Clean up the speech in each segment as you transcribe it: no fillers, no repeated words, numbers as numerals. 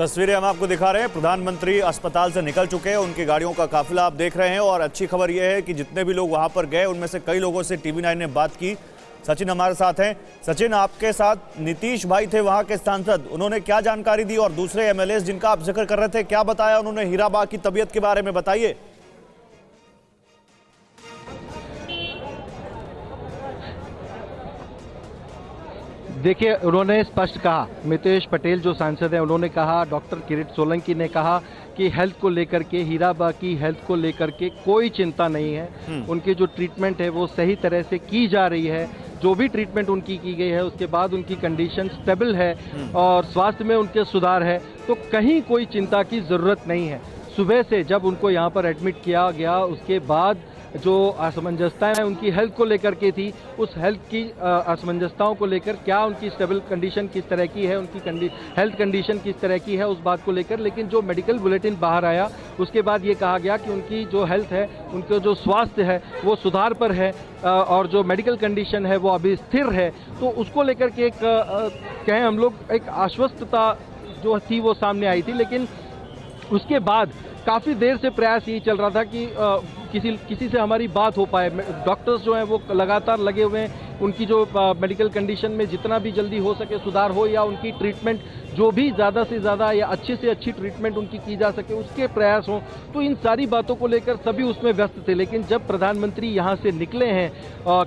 तस्वीरें हम आपको दिखा रहे हैं। प्रधानमंत्री अस्पताल से निकल चुके हैं, उनकी गाड़ियों का काफिला आप देख रहे हैं। और अच्छी खबर यह है कि जितने भी लोग वहां पर गए उनमें से कई लोगों से TV9 ने बात की। सचिन हमारे साथ हैं। सचिन, आपके साथ नीतीश भाई थे वहां के सांसद, उन्होंने क्या जानकारी दी और दूसरे MLAs जिनका आप जिक्र कर रहे थे क्या बताया उन्होंने हीराबा की तबीयत के बारे में, बताइए। देखिए, उन्होंने स्पष्ट कहा, मितेश पटेल जो सांसद हैं उन्होंने कहा, डॉक्टर किरीट सोलंकी ने कहा कि हेल्थ को लेकर के, हीराबा की हेल्थ को लेकर के कोई चिंता नहीं है। उनकी जो ट्रीटमेंट है वो सही तरह से की जा रही है। जो भी ट्रीटमेंट उनकी की गई है उसके बाद उनकी कंडीशन स्टेबल है और स्वास्थ्य में उनके सुधार है, तो कहीं कोई चिंता की ज़रूरत नहीं है। सुबह से जब उनको यहाँ पर एडमिट किया गया उसके बाद जो असमंजसताएं उनकी हेल्थ को लेकर के थी, उस हेल्थ की असमंजसताओं को लेकर, क्या उनकी स्टेबल कंडीशन किस तरह की है, उनकी हेल्थ कंडीशन किस तरह की है, उस बात को लेकर। लेकिन जो मेडिकल बुलेटिन बाहर आया उसके बाद ये कहा गया कि उनकी जो हेल्थ है, उनका जो स्वास्थ्य है वो सुधार पर है और जो मेडिकल कंडीशन है वो अभी स्थिर है। तो उसको लेकर के एक कहें हम लोग, एक आश्वस्तता जो थी वो सामने आई थी। लेकिन उसके बाद काफ़ी देर से प्रयास यही चल रहा था कि किसी से हमारी बात हो पाए। डॉक्टर्स जो हैं वो लगातार लगे हुए हैं, उनकी जो मेडिकल कंडीशन में जितना भी जल्दी हो सके सुधार हो, या उनकी ट्रीटमेंट जो भी ज़्यादा से ज़्यादा या अच्छी से अच्छी ट्रीटमेंट उनकी की जा सके उसके प्रयास हों। तो इन सारी बातों को लेकर सभी उसमें व्यस्त थे। लेकिन जब प्रधानमंत्री यहाँ से निकले हैं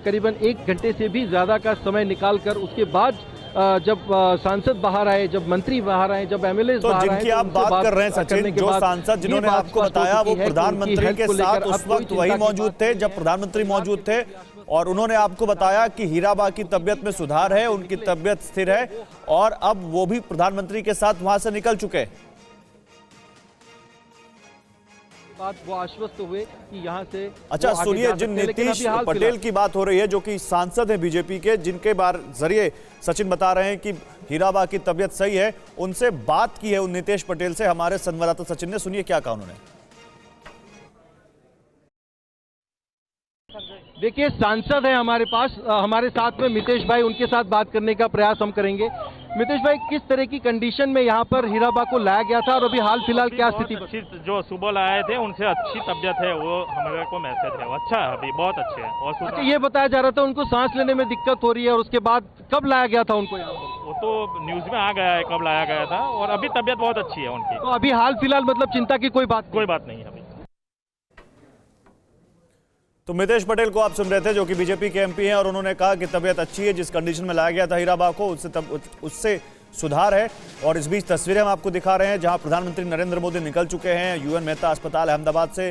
करीबन 1 घंटे से भी ज़्यादा का समय निकाल कर, उसके बाद जब सांसद बाहर आए, जब मंत्री बाहर आए, जब MLAs तो बाहर आए, जिनकी आप बात कर रहे हैं सचिन, जो सांसद जिन्होंने आपको बताया वो प्रधानमंत्री के साथ उस वक्त वही मौजूद थे जब प्रधानमंत्री मौजूद थे, और उन्होंने आपको बताया कि हीराबा की तबीयत में सुधार है, उनकी तबीयत स्थिर है और अब वो भी प्रधानमंत्री के साथ वहां से निकल चुके हैं। बात वो आश्वस्त हुए कि यहाँ से। अच्छा सुनिए, जिन नीतीश पटेल की बात हो रही है जो कि सांसद हैं बीजेपी के, जिनके जरिए सचिन बता रहे हैं कि हीराबा की तबीयत सही है, उनसे बात की है उन नीतीश पटेल से हमारे संवाददाता सचिन ने। सुनिए क्या कहा उन्होंने। देखिए, सांसद है हमारे पास, हमारे साथ में मितेश भाई, उनके साथ बात करने का प्रयास हम करेंगे। मितेश भाई, किस तरह की कंडीशन में यहाँ पर हीराबा को लाया गया था और अभी हाल फिलहाल क्या स्थिति? जो सुबह आए थे उनसे अच्छी तबीयत है, वो हमारे को मैसेज है, अच्छा है, अभी बहुत अच्छे हैं। और अच्छा, ये बताया जा रहा था उनको सांस लेने में दिक्कत हो रही है, और उसके बाद कब लाया गया था उनको यहाँ पर? वो तो न्यूज में आ गया है कब लाया गया था, और अभी तबीयत बहुत अच्छी है उनकी। तो अभी हाल फिलहाल मतलब चिंता की कोई बात नहीं है अभी। तो मितेश पटेल को आप सुन रहे थे जो कि बीजेपी के MP हैं, और उन्होंने कहा कि तबीयत अच्छी है, जिस कंडीशन में लाया गया था हीराबा को उससे सुधार है। और इस बीच तस्वीरें हम आपको दिखा रहे हैं जहां प्रधानमंत्री नरेंद्र मोदी निकल चुके हैं UN मेहता अस्पताल अहमदाबाद से।